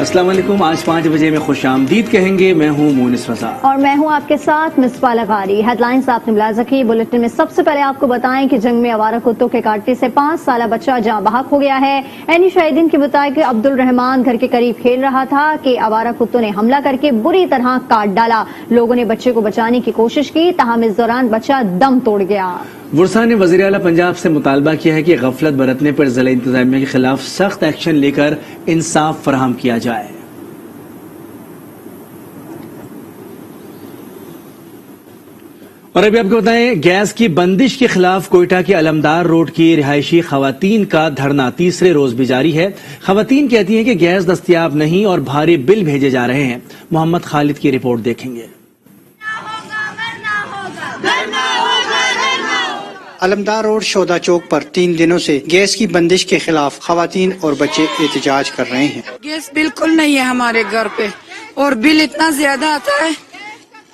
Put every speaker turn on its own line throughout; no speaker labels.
अस्सलाम वालेकुम। आज 5 बजे में खुश आमदीद कहेंगे। मैं हूँ मोनिस रजा
और मैं हूँ आपके साथ मिसबा लगारी। हेडलाइंस आपने मुलाजा की। बुलेटिन में सबसे पहले आपको बताएं कि जंग में आवारा कुत्तों के काटने से 5 साल बच्चा जाँ बहक हो गया है। एनी शाहिदीन के मुताबिक अब्दुल रहमान घर के करीब खेल रहा था कि आवारा कुत्तों ने हमला करके बुरी तरह काट डाला। लोगों ने बच्चे को बचाने की कोशिश की, ताहम इस दौरान बच्चा दम तोड़ गया।
बुरसा ने वज़ीर आला पंजाब से मुतालबा किया है कि गफलत बरतने पर जिला इंतजामिया के खिलाफ सख्त एक्शन लेकर इंसाफ फराहम किया जाए। और अभी आपको बताएं, गैस की बंदिश के खिलाफ कोयटा के अलमदार रोड की रिहायशी खवातीन का धरना तीसरे रोज भी जारी है। खवातीन कहती हैं कि गैस दस्तयाब नहीं और भारी बिल भेजे जा रहे हैं। मोहम्मद खालिद की रिपोर्ट देखेंगे।
अलमदार रोड शोदा चौक पर 3 दिनों से गैस की बंदिश के खिलाफ खवातीन और बच्चे एहतजाज कर रहे हैं।
गैस बिल्कुल नहीं है हमारे घर पे और बिल इतना ज्यादा आता है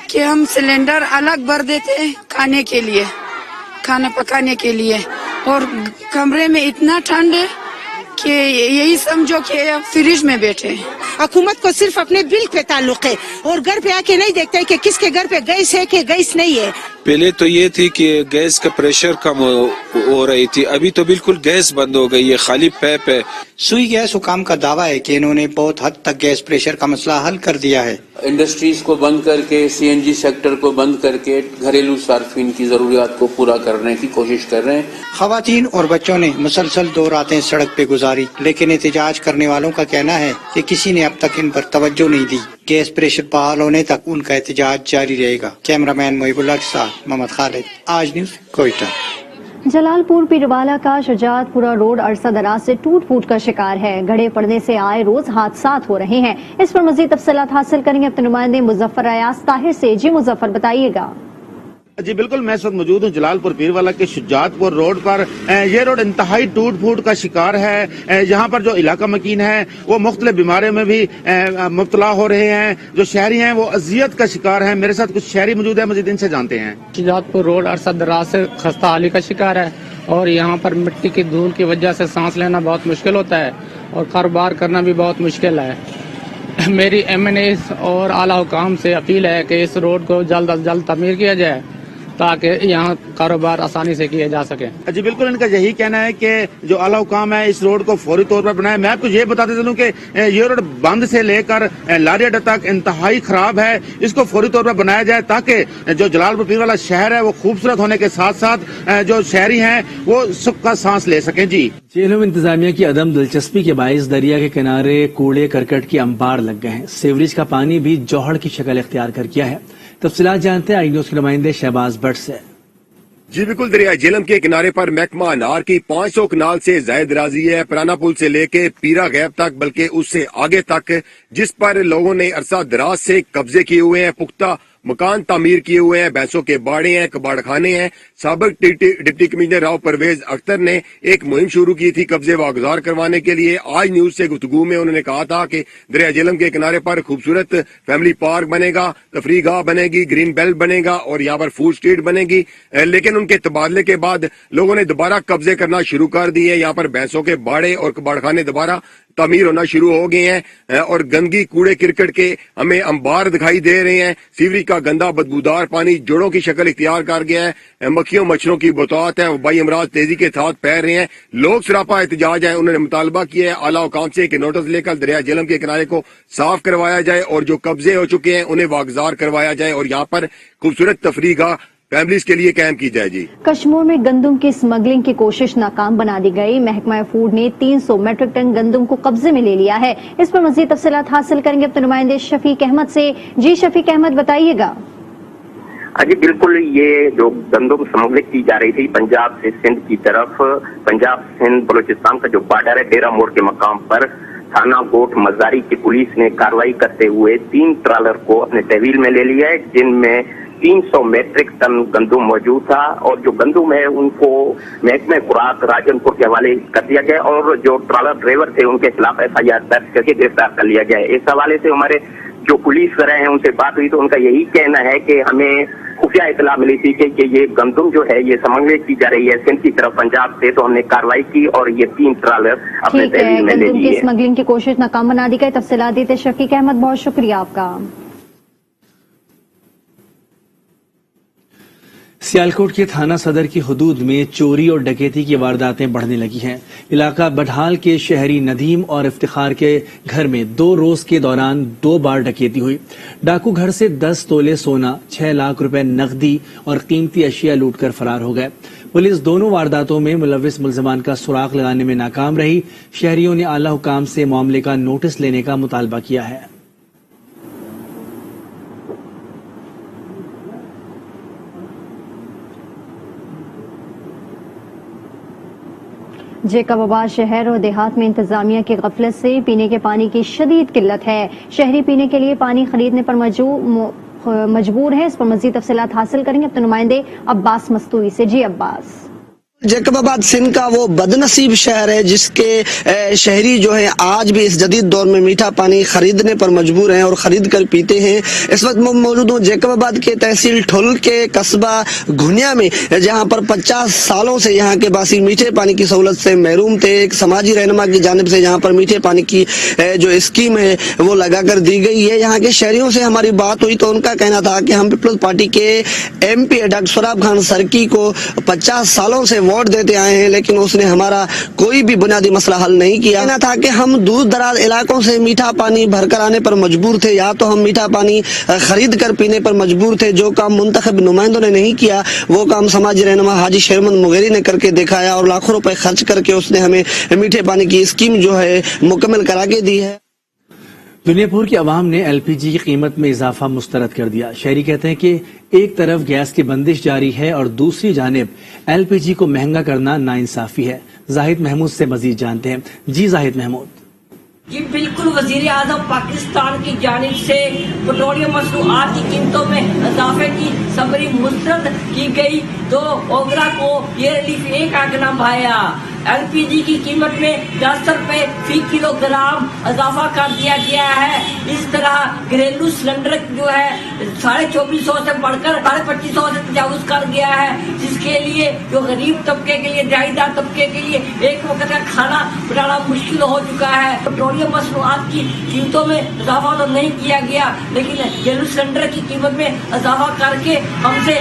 कि हम सिलेंडर अलग भर देते हैं खाने के लिए, खाना पकाने के लिए, और कमरे में इतना ठंड है कि यही समझो कि फ्रिज में बैठे हैं।
हुकूमत को सिर्फ अपने बिल पे ताल्लुक है और घर पे आके नहीं देखते कि किसके घर पे गैस है कि गैस नहीं है।
पहले तो ये थी कि गैस का प्रेशर कम हो रही थी, अभी तो बिल्कुल गैस बंद हो गई है, खाली पैप है।
सुई गैस हुकाम का दावा है कि इन्होंने बहुत हद तक गैस प्रेशर का मसला हल कर दिया है।
इंडस्ट्रीज को बंद करके, सीएनजी सेक्टर को बंद करके घरेलू सार्फिन की जरूरियात को पूरा करने की कोशिश कर रहे हैं।
खवातीन और बच्चों ने मुसलसल 2 रातें सड़क पे गुजारी, लेकिन एहतजाज करने वालों का कहना है कि किसी ने अब तक इन पर तवज्जो नहीं दी। गैस प्रेशर बहाल होने तक उनका एहतजाज जारी रहेगा। कैमरामैन मोहिबुल्लाह के साथ मोहम्मद खालिद, आज न्यूज़, कोयटा।
जलालपुर पीरवाला का शुजातपुरा रोड अरसा दराज से टूट फूट का शिकार है। गड्ढे पड़ने से आए रोज हादसात हो रहे हैं। इस पर मजीद तफसीलात हासिल करेंगे अपने नुमाइंदे मुजफ्फर अयाज ताहिर से। जी मुजफ्फर, बताइएगा।
जी बिल्कुल, मैं इस वक्त मौजूद हूँ जलालपुर पीरवाला के शुजातपुर रोड पर। ये रोड इंतहाई टूट फूट का शिकार है। यहाँ पर जो इलाका मकीन है वो मुख्तलिफ बीमारियों में भी मुब्तला हो रहे हैं। जो शहरी हैं वो अजियत का शिकार हैं। मेरे साथ कुछ शहरी मौजूद है, मजीद इनसे जानते हैं।
शुजातपुर रोड अरसा दराज से खस्ता हाली का शिकार है और यहाँ पर मिट्टी की धूल की वजह से सांस लेना बहुत मुश्किल होता है और कारोबार करना भी बहुत मुश्किल है। मेरी MNA और आला हुकाम से अपील है कि इस रोड को जल्द अज जल्द तमीर किया जाए ताकि यहाँ कारोबार आसानी से किया जा सके।
जी बिल्कुल, इनका यही कहना है कि जो आला हुकाम है इस रोड को फौरी तौर पर बनाए। मैं आपको ये बताते चलूं कि ये रोड बंद से लेकर लारी अड्डा तक इंतहाई खराब है। इसको फौरी तौर पर बनाया जाए ताकि जो जलालपुर पीरवाला शहर है वो खूबसूरत होने के साथ साथ जो शहरी हैं वो सुख का सांस ले सकें। जी,
जेलों में इंतजामिया की अदम दिलचस्पी के बायस दरिया के किनारे कूड़े करकट की अंबार लग गए हैं। सीवरेज का पानी भी जौहड़ की शक्ल इख्तियार कर किया है। तफसीलात जानते हैं आई न्यूज़ के नुमाइंदे शहबाज भट्ट से।
जी बिल्कुल, दरिया झेलम के किनारे पर महकमा अनार की 500 कनाल से ज्यादा दराजी है। पुराना पुल से लेके पीरा गैब तक, बल्कि उससे आगे तक, जिस पर लोगों ने अरसा दराज से कब्जे किए हुए हैं। पुख्ता मकान तामीर किए हुए हैं, भैंसों के बाड़े हैं, कबाड़ खाने हैं। साबिक डिप्टी कमिश्नर राव परवेज अख्तर ने एक मुहिम शुरू की थी कब्जे वागुजार करवाने के लिए। आज न्यूज से गुफ्तगू में उन्होंने कहा था कि दरिया झेलम के किनारे पर खूबसूरत फैमिली पार्क बनेगा, तफरीह गाह बनेगी, ग्रीन बेल्ट बनेगा और यहाँ पर फूड स्ट्रीट बनेगी। लेकिन उनके तबादले के बाद लोगों ने दोबारा कब्जे करना शुरू कर दिए। यहाँ पर भैंसों के बाड़े और कबाड़ खाने दोबारा तामीर होना शुरू हो गए हैं और गंदगी कूड़े क्रिकेट के हमें अंबार दिखाई दे रहे हैं। सीवरेज का गंदा बदबूदार पानी जोड़ों की शक्ल इख्तियार कर गया है। मक्खियों मच्छरों की बतौत है, वबाई अमराज तेजी के साथ फैल रहे हैं। लोग सरापा एहतजाज है। उन्होंने मुतालबा किया है आला हुकाम से कि नोटिस लेकर दरिया झेलम के किनारे को साफ करवाया जाए और जो कब्जे हो चुके हैं उन्हें वागुजार करवाया जाए और यहाँ पर खूबसूरत तफरीह गाह फैमिलीज के लिए कायम की जाए। जी,
कश्मीर में गंदम की स्मगलिंग की कोशिश नाकाम बना दी गई। महकमा फूड ने 300 मेट्रिक टन गंदम को कब्जे में ले लिया है। इस पर मजीद तफसीलात हासिल करेंगे अपने नुमाइंदे शफीक अहमद से। जी शफीक अहमद, बताइएगा।
जी बिल्कुल, ये जो गंदम स्मगलिंग की जा रही थी पंजाब से सिंध की तरफ, पंजाब सिंध बलूचिस्तान का जो बॉर्डर है, डेरा मोड़ के मकाम पर थाना कोट मजारी की पुलिस ने कार्रवाई करते हुए 3 ट्रालर को अपने तहवील में ले लिया है, जिनमें 300 मेट्रिक टन गंदम मौजूद था और जो गंदम है उनको महकमे खुराक राजनपुर के हवाले कर दिया गया और जो ट्रालर ड्राइवर थे उनके खिलाफ FIR दर्ज करके गिरफ्तार कर लिया गया है। इस हवाले से हमारे जो पुलिस रहे हैं उनसे बात हुई तो उनका यही कहना है कि हमें खुफिया इतला मिली थी कि ये गंदम जो है ये स्मगलिंग की जा रही है सिंध की तरफ पंजाब से, तो हमने कार्रवाई की और ये 3 ट्रालर अपने
ठीक है,
तहवील में ले
गंदम की
लिए।
स्मगलिंग की कोशिश नाकाम बना दी गई। तफसीलात देते शकीक अहमद, बहुत शुक्रिया आपका।
सियालकोट के थाना सदर की हुदूद में चोरी और डकैती की वारदातें बढ़ने लगी हैं। इलाका बडहाल के शहरी नदीम और इफ्तिखार के घर में 2 रोज के दौरान 2 बार डकैती हुई। डाकू घर से 10 तोले सोना, 6 लाख रुपए नकदी और कीमती अशिया लूटकर फरार हो गए। पुलिस दोनों वारदातों में मुलविस मुलजमान का सुराग लगाने में नाकाम रही। शहरियों ने आला हुकाम से मामले का नोटिस लेने का मुतालबा किया है।
जेकबाबाद शहर और देहात में इंतजामिया की गफलत से पीने के पानी की शदीद किल्लत है। शहरी पीने के लिए पानी खरीदने पर मजबूर है। इस पर मजीद तफसीलात हासिल करेंगे अपने नुमाइंदे अब्बास मस्तूरी से। जी अब्बास।
जेकबाबाद सिंध का वो बदनसीब शहर है जिसके शहरी जो है आज भी इस जदीद दौर में मीठा पानी खरीदने पर मजबूर हैं और खरीद कर पीते हैं। इस वक्त मौजूद हूँ जेकबाबाद के तहसील ठुल के कस्बा घुनिया में, जहाँ पर 50 सालों से यहाँ के बासी मीठे पानी की सहूलत से महरूम थे। एक समाजी रहनुमा की जानिब से यहाँ पर मीठे पानी की जो स्कीम है वो लगा कर दी गई है। यहाँ के शहरियों से हमारी बात हुई तो उनका कहना था कि हम पीपल्स पार्टी के MP डॉक्टर सुराब खान सरकी को 50 सालों से वोट देते आए हैं, लेकिन उसने हमारा कोई भी बुनियादी मसला हल नहीं किया। कहना था कि हम दूर दराज इलाकों से मीठा पानी भरकर आने पर मजबूर थे, या तो हम मीठा पानी खरीद कर पीने पर मजबूर थे। जो काम मुंतखब नुमाइंदों ने नहीं किया वो काम समाजी रहनुमा हाजी शेरमंद मुगेरी ने करके दिखाया और लाखों रुपए खर्च करके उसने हमें मीठे पानी की स्कीम जो है मुकम्मल करा के दी है।
दुनियापुर की आवाम ने LPG की कीमत में इजाफा मुस्तरद कर दिया। शहरी कहते हैं कि एक तरफ गैस की बंदिश जारी है और दूसरी जानिब LPG को महंगा करना नाइंसाफी है। जाहिद महमूद से मजीद जानते हैं। जी जाहिद महमूद।
जी बिल्कुल, वजीर आजम पाकिस्तान की जानिब से पेट्रोलियम मसनूआत की कीमतों में इजाफे की समरी मुस्तरद की गई तो ओगरा को ये रिलीफ एक आंकड़ा भाया। LPG की कीमत में 10 रुपए फी किलोग्राम इजाफा कर दिया गया है। इस तरह घरेलू सिलेंडर जो है 2450 से बढ़कर 2550 से तजावुज कर गया है, जिसके लिए जो गरीब तबके के लिए, दिहाड़ीदार तबके के लिए एक वक्त का खाना बनाना मुश्किल हो चुका है। पेट्रोलियम मसनूआत की कीमतों में इजाफा तो नहीं किया गया, लेकिन घरेलू सिलेंडर की कीमत में इजाफा करके हमसे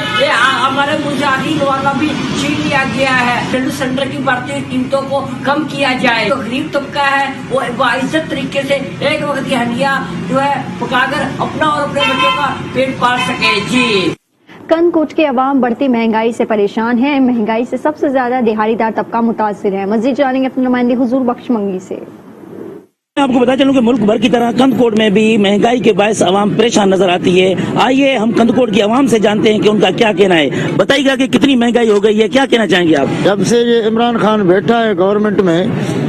हमारे मुजाहिदीन वाला भी छीन लिया गया है। घरेलू सिलेंडर की बढ़ती कीमतों को कम किया जाए। जो गरीब तबका है वो बाइज्जत तरीके से एक वक्त की हंडिया जो है पकाकर अपना और अपने बच्चों का पेट पाल सके। जी
कनकोट के अवाम बढ़ती महंगाई से परेशान है। महंगाई से सबसे ज्यादा दिहाड़ीदार तबका मुतासिर है। मजीद जानेंगे अपने नुमाइंदे हुजूर बख्श मंगी से।
आपको बता चलूं कि मुल्क भर की तरह कंदकोट में भी महंगाई के बायस आवाम परेशान नजर आती है। आइए हम कंदकोट की आवाम से जानते हैं कि उनका क्या कहना है। बताइएगा कि कितनी महंगाई हो गई है, क्या कहना चाहेंगे आप?
जब से ये इमरान खान बैठा है गवर्नमेंट में,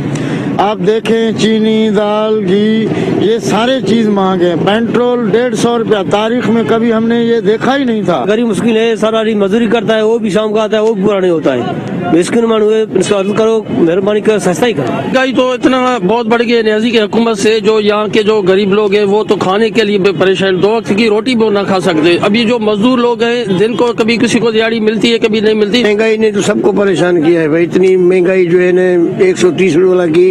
आप देखें चीनी, दाल, घी, ये सारे चीज महंगे हैं। पेट्रोल 150 रुपया, तारीख में कभी हमने ये देखा ही नहीं था।
गरीब मुश्किल है, सारा दिन मजदूरी करता है, वो भी शाम का आता है, वो भी पूरा नहीं होता है। इसके नुमान हुए करो, मेहरबानी कर सस्ता ही करो।
महंगाई तो इतना बहुत बढ़ गई है न्याजी की हुकूमत से। जो यहाँ के जो गरीब लोग हैं वो तो खाने के लिए परेशान, 2 वक्त की रोटी भी ना खा सकते। अभी जो मजदूर लोग हैं जिनको कभी किसी को दिहाड़ी मिलती है कभी नहीं मिलती।
महंगाई ने तो सबको परेशान किया है भाई। इतनी महंगाई जो है ना 130 रुपये वाला की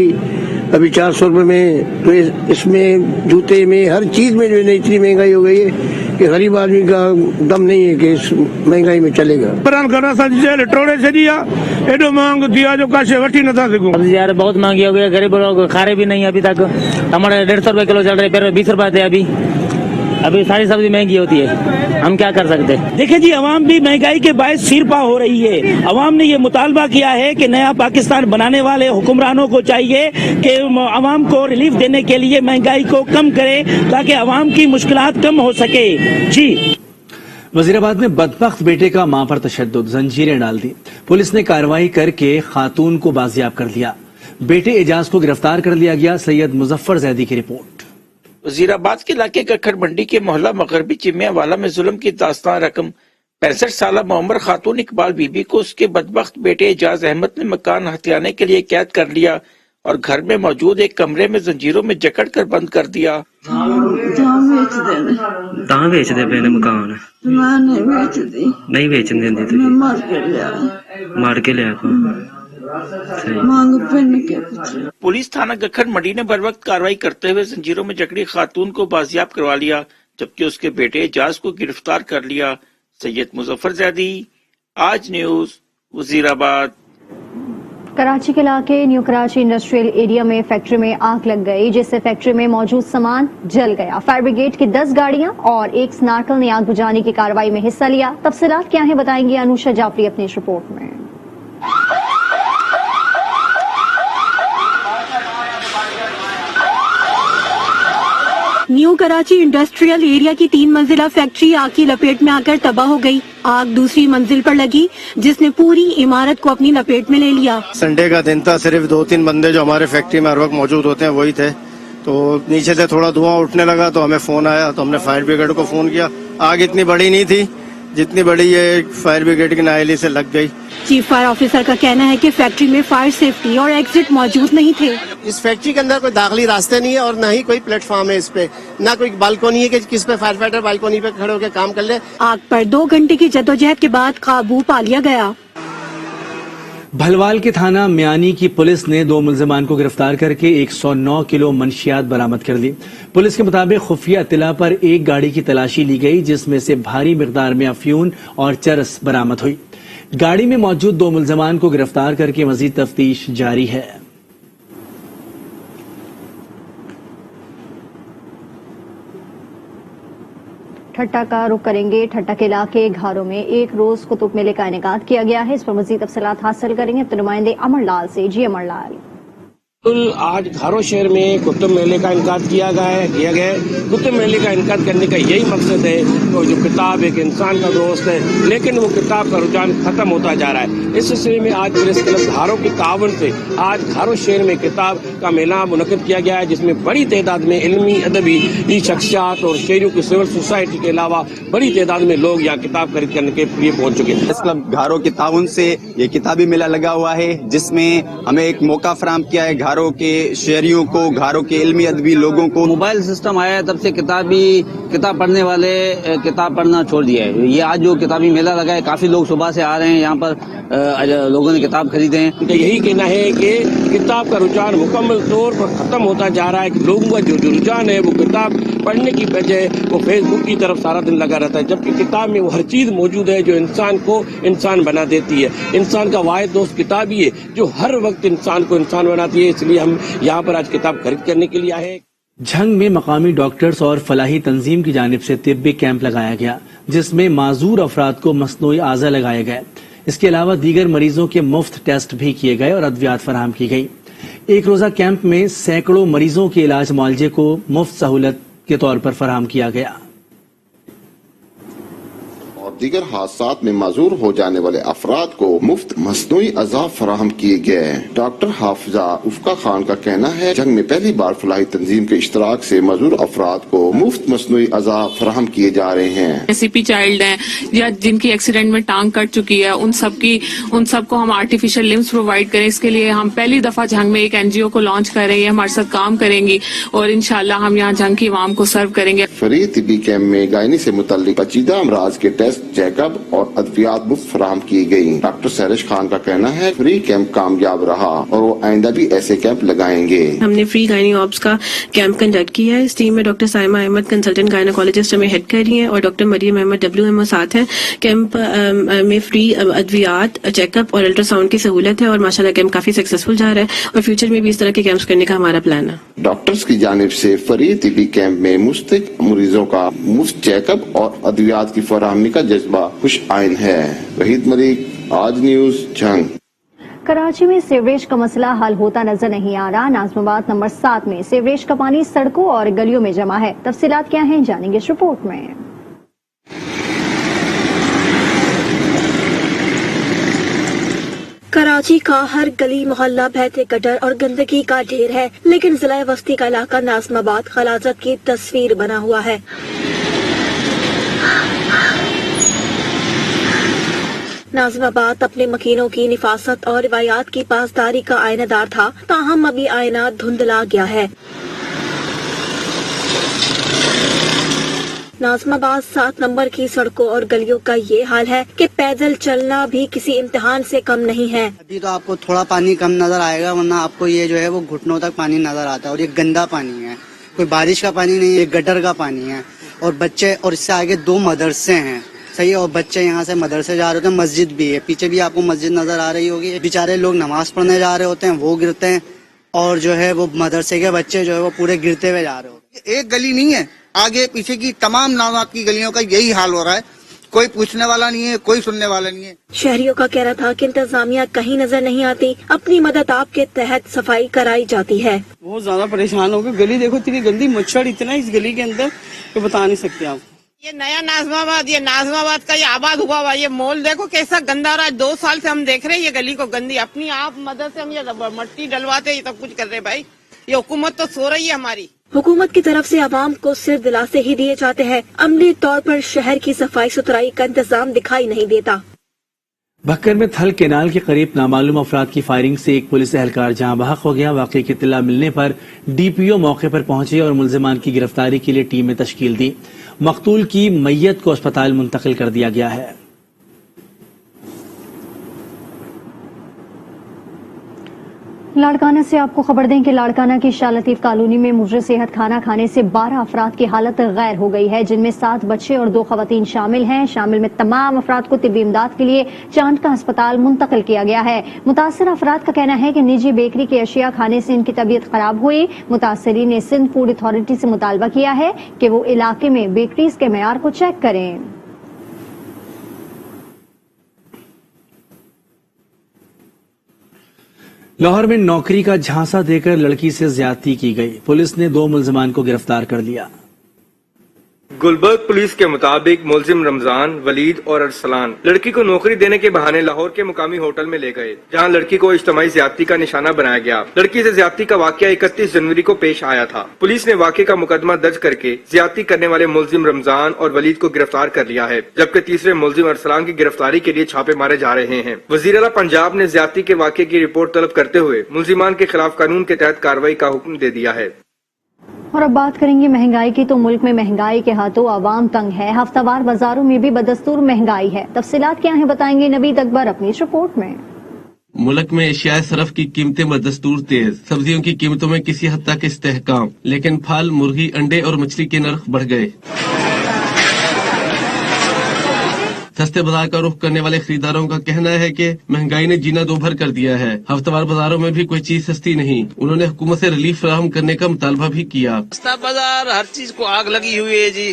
अभी 400 रुपये में, तो इसमें जूते में हर चीज में जो है इतनी महंगाई हो गई है कि गरीब आदमी का दम नहीं है कि इस महंगाई में चलेगा।
एडो महंगो दिया जो काशे वठी न था सको।
अब यार बहुत महंगी हो गई है, गरीब लोग खा रहे भी नहीं अभी तक। टमाटर 150 रुपए किलो चल रहे, पहले 20 रुपए थे। अभी सारी सब्जी महंगी होती है, हम क्या कर सकते हैं।
देखिए जी, अवाम भी महंगाई के बायस सिरपा हो रही है। अवाम ने ये मुतालबा किया है कि नया पाकिस्तान बनाने वाले हुक्मरानों को चाहिए कि अवाम को रिलीफ देने के लिए महंगाई को कम करे ताकि अवाम की मुश्किलात कम हो सके। जी
वजीराबाद में बदबख्त बेटे का मां पर तशद्दुद, जंजीरें डाल दी। पुलिस ने कार्रवाई करके खातून को बाजियाब कर लिया। बेटे एजाज को गिरफ्तार कर लिया गया। सैयद मुजफ्फर जैदी की रिपोर्ट।
वजीराबाद के इलाके कक्खड़ मंडी के मोहल्ला मगरबी चिमियावाला में जुल्म की दास्तान रकम 65 साल मोहम्मद खातून इकबाल बीबी को उसके बदबख्त बेटे एजाज अहमद ने मकान हथियाने के लिए कैद कर लिया اور گھر میں موجود ایک کمرے میں زنجیروں میں جکڑ کر بند کر دیا۔
ਤਾਂ ਵੇਚਦੇ ਪਏ ਨੇ ਮਕਾਨ? ਨਹੀਂ ਵੇਚਣ ਦਿੰਦੇ ਤੁਸੀਂ? ਮਾਰ ਕੇ ਲਿਆ
पुलिस थाना गखर मंडी ने बर वक्त कार्रवाई करते हुए जंजीरों में जकड़ी खातून को बाजियाब करवा लिया, जबकि उसके बेटे एजाज को गिरफ्तार कर लिया। सैयद मुजफ्फर जैदी, आज न्यूज, वजीराबाद।
कराची के इलाके न्यू कराची इंडस्ट्रियल एरिया में फैक्ट्री में आग लग गई, जिससे फैक्ट्री में मौजूद सामान जल गया। फायर ब्रिगेड की 10 गाड़ियां और एक स्नार्कल ने आग बुझाने की कार्रवाई में हिस्सा लिया। तफसीलात क्या है बताएंगी अनुषा जाफरी अपनी इस रिपोर्ट में।
न्यू कराची इंडस्ट्रियल एरिया की 3 मंजिला फैक्ट्री आग की लपेट में आकर तबाह हो गई। आग दूसरी मंजिल पर लगी, जिसने पूरी इमारत को अपनी लपेट में ले लिया।
संडे का दिन था, सिर्फ 2-3 बंदे जो हमारे फैक्ट्री में हर वक्त मौजूद होते हैं वही थे। तो नीचे से थोड़ा धुआं उठने लगा तो हमें फोन आया, तो हमने फायर ब्रिगेड को फोन किया। आग इतनी बड़ी नहीं थी जितनी बड़ी ये फायर ब्रिगेड की नायली से लग गई।
चीफ फायर ऑफिसर का कहना है कि फैक्ट्री में फायर सेफ्टी और एग्जिट मौजूद नहीं थे।
इस फैक्ट्री के अंदर कोई दाखिली रास्ते नहीं है और न ही कोई प्लेटफॉर्म है, इस पे ना कोई बालकोनी है कि किस पे फायर फाइटर बालकोनी पे खड़े होकर काम कर ले।
आग पर 2 घंटे की जद्दोजहद के बाद काबू पा लिया गया।
भलवाल के थाना म्यानी की पुलिस ने 2 मुलजमान को गिरफ्तार करके 109 किलो मंशियात बरामद कर ली। पुलिस के मुताबिक खुफिया इत्तला पर एक गाड़ी की तलाशी ली गई, जिसमें से भारी मिकदार में अफ्यून और चरस बरामद हुई। गाड़ी में मौजूद 2 मुलजमान को गिरफ्तार करके मजीद तफ्तीश जारी है।
ठट्टा का रुख करेंगे। ठट्टा के इलाके घारों में एक रोज कुतुब मेले का इनेकाद किया गया है। इस पर मजीद तफसीलात हासिल करेंगे अपने नुमाइंदे अमर लाल से। जी अमर लाल।
आज घारो शहर में कुतुब मेले का इनकाद किया गया है। कुतुब मेले का इनकाद करने का यही मकसद है कि जो किताब एक इंसान का दोस्त है, लेकिन वो किताब का रुझान खत्म होता जा रहा है। इस सिलसिले में आज प्रेस क्लब घारो की तावन से आज घारो शहर में किताब का मेला मुनक्किद किया गया है, जिसमें बड़ी तादाद में इल्मी अदबी शख्सियात और शहरियों की सिविल सोसाइटी के अलावा बड़ी तादाद में लोग यहाँ किताब खरीद करने के लिए पहुँच चुके हैं।
प्रेस क्लब घारो की तावन से ये किताबी मेला लगा हुआ है, जिसमें हमें एक मौका फराहम किया है घारो के शहरियों को, घारों के इल्मी अदबी लोगों को।
मोबाइल सिस्टम आया है तब से किताब पढ़ने वाले किताब पढ़ना छोड़ दिया है। ये आज जो किताबी मेला लगा है, काफी लोग सुबह से आ रहे हैं यहाँ पर, लोगों ने किताब खरीदे हैं।
यही कहना है कि किताब का रुझान मुकम्मल तौर पर खत्म होता जा रहा है कि लोगों का जो रुझान है वो किताब पढ़ने की बजाय वो फेसबुक की तरफ सारा दिन लगा रहता है, जबकि किताब में वो हर चीज मौजूद है जो इंसान को इंसान बना देती है। इंसान का वाहिद दोस्त किताब ही है जो हर वक्त इंसान को इंसान बनाती है। इसलिए हम यहाँ पर आज किताब खरीद करने के लिए आए हैं।
झंग में मकामी डॉक्टर्स और फलाही तंजीम की जानिब से तिब्बी कैंप लगाया गया, जिसमें माजूर अफराद को मसनूई आज़ा लगाए गए। इसके अलावा दीगर मरीजों के मुफ्त टेस्ट भी किए गए और अद्वियात फराहम की गई। एक रोजा कैंप में सैकड़ों मरीजों के इलाज मुआलजे को मुफ्त सहूलत के तौर पर फराहम किया गया।
दीगर हादसात में माजूर हो जाने वाले अफराद को मुफ्त मसनूई अज़ा फराहम किए गए। डॉक्टर हाफिजा उफ़का खान का कहना है, जंग में पहली बार फलाही तंजीम के इश्तराक से माजूर अफराद को मुफ्त मसनूई अज़ा फराहम किए जा रहे हैं।
सीपी चाइल्ड हैं या जिनकी एक्सीडेंट में टांग कट चुकी है, उन सबको हम आर्टिफिशियल लिम्स प्रोवाइड करें। इसके लिए हम पहली दफा जंग में एक NGO को लॉन्च कर रहे हैं, हमारे साथ काम करेंगी और इंशाल्लाह हम यहाँ जंग की आवाम को सर्व करेंगे।
फ्री तिब्बी कैंप में गायनी से मुतल्लिक पेचीदा अमराज के टेस्ट, चेकअप और अद्वियात मुफ्त फराहम की गयी। डॉक्टर सहरिश खान का कहना है, फ्री कैंप कामयाब रहा और वो आइंदा भी ऐसे कैंप लगाएंगे।
हमने फ्री गायनी ऑप्स का कैंप कंडक्ट किया है। इस टीम में doctor Saima Ahmed consultant gynaecologist हमें हेड कर रही हैं और डॉक्टर मरियम अहमद WMO साथ हैं। कैंप में फ्री अद्वियात, चेकअप और अल्ट्रासाउंड की सहूलत है और माशाल्लाह कैंप काफी सक्सेसफुल जा रहा है और फ्यूचर में भी इस तरह के कैंप्स करने का हमारा प्लान है।
डॉक्टर्स की जानिब से फ्री तिब्बी कैंप में मुस्तक मरीजों का मुफ्त चेकअप और अद्वियात की फराहमी का जज्बा खुश आइन है। वहीद मलिक, आज न्यूज, झंग।
कराची में सीवरेज का मसला हल होता नजर नहीं आ रहा। नाज़िमाबाद नंबर 7 में सीवरेज का पानी सड़कों और गलियों में जमा है। तफसीलात क्या हैं, जानेंगे इस रिपोर्ट में।
कराची का हर गली मोहल्ला बहते गटर और गंदगी का ढेर है, लेकिन जिला वस्ती का इलाका नाज़िमाबाद खलाजत की तस्वीर बना हुआ है।
नाज़िम आबाद अपने मकीनों की निफासत और रिवायात की पासदारी का आयनादार था, ताहम अभी आयना धुंधला गया है। नाज़िमाबाद 7 नंबर की सड़कों और गलियों का ये हाल है कि पैदल चलना भी किसी इम्तिहान से कम नहीं है।
अभी तो आपको थोड़ा पानी कम नजर आएगा, वरना आपको ये जो है वो घुटनों तक पानी नजर आता है, और ये गंदा पानी है, कोई बारिश का पानी नहीं है, गटर का पानी है। और बच्चे, और इससे आगे 2 मदरसे हैं, सही है, और बच्चे यहाँ से मदरसे जा रहे होते हैं, मस्जिद भी है, पीछे भी आपको मस्जिद नजर आ रही होगी। बेचारे लोग नमाज पढ़ने जा रहे होते हैं, वो गिरते हैं, और जो है वो मदरसे के बच्चे जो है वो पूरे गिरते हुए जा रहे होते हैं।
एक गली नहीं है, आगे पीछे की तमाम नामात की गलियों का यही हाल हो रहा है, कोई पूछने वाला नहीं है, कोई सुनने वाला नहीं है।
शहरियों का कहना था कि इंतजामिया कहीं नजर नहीं आती, अपनी मदद आप के तहत सफाई कराई जाती है।
बहुत ज्यादा परेशान हो गए, गली देखो इतनी गंदी, मच्छर इतना इस गली के अंदर तो बता नहीं सकते आप।
ये नया नाज़िमाबाद, ये नाज़िमाबाद का ये आबाद हुआ हुआ ये मॉल देखो कैसा गंदा रहा है। 2 साल से हम देख रहे हैं ये गली को गंदी, अपनी आप मदद से हम ये मट्टी डलवाते ये सब कुछ कर रहे भाई। ये हुकूमत तो सो रही है हमारी।
हुकूमत की तरफ से आवाम को सिर दिलासे ही दिए जाते हैं, अमली तौर पर शहर की सफाई सुथराई का इंतजाम दिखाई नहीं देता।
भक्कर में थल केनाल के करीब नामालूम अफराद की फायरिंग से एक पुलिस एहलकार जहां बहक हो गया। वाकई की इत्तला मिलने पर डीपीओ मौके पर पहुंचे और मुलजिमान की गिरफ्तारी के लिए टीमें तश्कील दी। मकतूल की मैयत को अस्पताल मुंतकिल कर दिया गया है।
लाड़काना से आपको खबर दें कि लाड़काना की शाह लतीफ कॉलोनी में मुजरे सेहत खाना खाने से 12 अफराद की हालत गैर हो गई है, जिनमें 7 बच्चे और 2 खवातीन शामिल हैं। शामिल में तमाम अफराद को तिब्बी इमदाद के लिए चांद का अस्पताल मुंतकिल किया गया है। मुतासर अफराद का कहना है कि निजी बेकरी की अशिया खाने से इनकी तबीयत खराब हुई। मुतासरीन ने सिंध फूड अथॉरिटी से मुतालबा किया है कि वो इलाके में बेकरीज के मेयार को चेक करें।
लाहौर में नौकरी का झांसा देकर लड़की से ज्यादती की गई। पुलिस ने 2 मुलजमान को गिरफ्तार कर लिया।
गुलबर्ग पुलिस के मुताबिक मुलजिम रमजान, वलीद और अरसलान लड़की को नौकरी देने के बहाने लाहौर के मुकामी होटल में ले गए, जहां लड़की को इज्तिमाई ज्यादती का निशाना बनाया गया। लड़की से ज्यादती का वाकया 31 जनवरी को पेश आया था। पुलिस ने वाकये का मुकदमा दर्ज करके ज्यादती करने वाले मुलजिम रमजान और वलीद को गिरफ्तार कर लिया है, जबकि तीसरे मुलजिम अरसलान की गिरफ्तारी के लिए छापे मारे जा रहे हैं। वजीर आला पंजाब ने ज्यादती के वाकये की रिपोर्ट तलब करते हुए मुलजिमान के खिलाफ कानून के तहत कार्रवाई का हुक्म दे दिया है।
और अब बात करेंगे महंगाई की। तो मुल्क में महंगाई के हाथों आवाम तंग है। हफ्तावार बाजारों में भी बदस्तूर महंगाई है। तफसीलात क्या है बताएंगे नवीद अकबर अपनी इस रिपोर्ट में।
मुल्क में एशियाई सरफ की कीमतें बदस्तूर तेज, सब्जियों की कीमतों में किसी हद तक इस्तेहकाम, लेकिन फल, मुर्गी, अंडे और मछली के नर्ख बढ़ गए। सस्ते बाजार का रुख करने वाले खरीदारों का कहना है कि महंगाई ने जीना दो भर कर दिया है। हफ्तावार बाजारों में भी कोई चीज सस्ती नहीं। उन्होंने हुकूमत से रिलीफ फराहम करने का मुतालबा भी किया।
सस्ता बाजार हर चीज को आग लगी हुई है जी।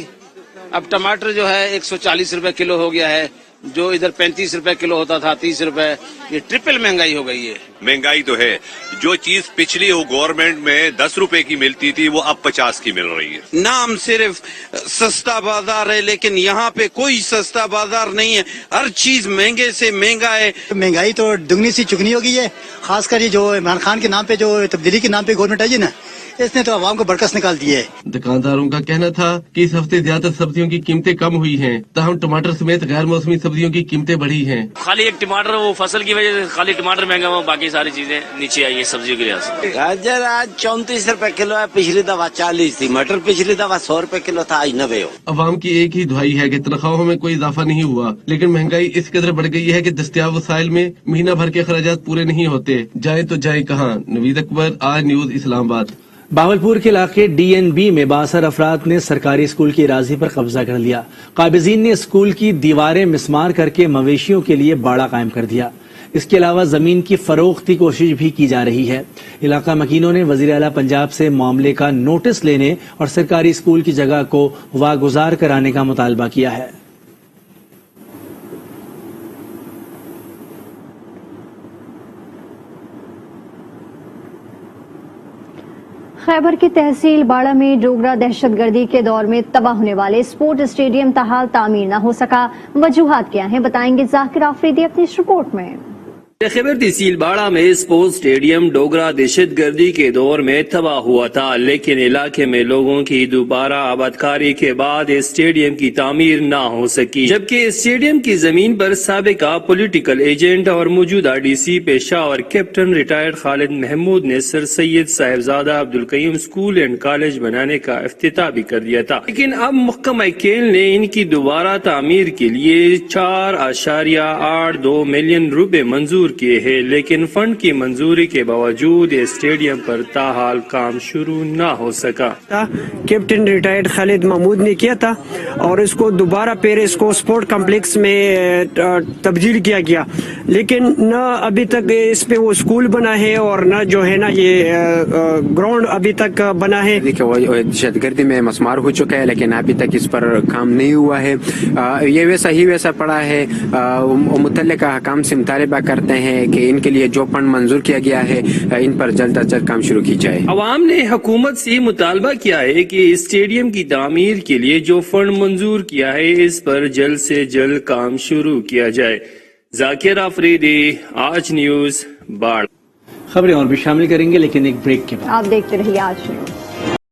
अब टमाटर जो है 140 रुपए किलो हो गया है, जो इधर 35 रुपए किलो होता था 30 रुपए, ये ट्रिपल महंगाई हो गई है।
महंगाई तो है, जो चीज पिछली हो गवर्नमेंट में 10 रुपए की मिलती थी वो अब 50 की मिल रही है।
नाम सिर्फ सस्ता बाजार है, लेकिन यहाँ पे कोई सस्ता बाजार नहीं है। हर चीज महंगे से महंगा है।
महंगाई तो दुगनी सी चुगनी हो गई है। खासकर ये जो इमरान खान के नाम पे, जो तब्दीली के नाम पे गवर्नमेंट आई है ना, इसने तो आवाम को बरकस निकाल दी है।
दुकानदारों का कहना था कि इस हफ्ते ज्यादा सब्जियों की कीमतें कम हुई हैं, ताहम टमाटर समेत गैर मौसमी सब्जियों की कीमतें बढ़ी हैं।
खाली एक टमाटर, वो फसल की वजह से खाली टमाटर महंगा हुआ, बाकी सारी चीजें नीचे आई है सब्जियों के लिहाज से।
गाजर आज 34 रुपए किलो है, पिछली दफा 40 थी। मटर पिछली दफा 100 रुपए किलो था, आज 90 हो।
अवाम की एक ही दुआई है कि तनख्वाहों में कोई इजाफा नहीं हुआ, लेकिन महंगाई इस कदर बढ़ गई है कि दस्तियाब वसाइल में महीना भर के खर्चात पूरे नहीं होते। जाए तो जाए कहाँ। नवीद अकबर, आज न्यूज, इस्लामाबाद।
बावलपुर के इलाके डीएनबी में 62 अफराद ने सरकारी स्कूल की अराजी पर कब्जा कर लिया। काबिजीन ने स्कूल की दीवारें मिसमार करके मवेशियों के लिए बाड़ा कायम कर दिया। इसके अलावा जमीन की फरोख्त की कोशिश भी की जा रही है। इलाका मकीनों ने वजीर आला पंजाब से मामले का नोटिस लेने और सरकारी स्कूल की जगह को वागुजार कराने का मुतालबा किया है।
खैबर की तहसील बाड़ा में डोगरा दहशतगर्दी के दौर में तबाह होने वाले स्पोर्ट स्टेडियम ताहाल तामीर न हो सका। वजूहात क्या हैं बताएंगे जाकिर आफरीदी अपनी इस रिपोर्ट में।
खैबर तहसील बाड़ा में स्पोर्ट्स स्टेडियम डोगरा दहशत गर्दी के दौर में तबाह हुआ था, लेकिन इलाके में लोगों की दोबारा आबादकारी के बाद इस स्टेडियम की तामीर न हो सकी, जबकि स्टेडियम की जमीन पर साबिका पॉलिटिकल एजेंट और मौजूदा DC Peshawar captain retired Khalid Mahmood ने sir Syed Sahibzada Abdul Qayyum school and college बनाने का इफ्तिताह भी कर दिया था। लेकिन अब महकमा खेल ने इनकी दोबारा तामीर के लिए 4.82 मिलियन रुपए मंजूर किए हैं, लेकिन फंड की मंजूरी के बावजूद स्टेडियम पर ताहाल काम शुरू न हो सका।
कैप्टन रिटायर्ड खालिद महमूद ने किया था और इसको दोबारा फिर इसको स्पोर्ट कॉम्प्लेक्स में तब्दील किया गया, लेकिन न अभी तक इस पे वो स्कूल बना है और न जो है ना ये ग्राउंड अभी तक बना है।
देखिए वो दहशतगर्दी में मस्मार हो चुका है, लेकिन अभी तक इस पर काम नहीं हुआ है। ये वैसा ही वैसा पड़ा है। मुतल्लिका हकाम से मुतालबा करते हैं कि इनके लिए जो फंड मंजूर किया गया है इन पर जल्द अज जल्द काम शुरू की जाए।
अवाम ने हुकूमत से मुतालबा किया है कि स्टेडियम की तामीर के लिए जो फंड मंजूर किया है इस पर जल्द से जल्द काम शुरू किया जाए। जाकिर आफरीदी, आज न्यूज बाढ़।
खबरें और भी शामिल करेंगे, लेकिन एक ब्रेक के बाद।
आप देखते रहिए आज न्यूज।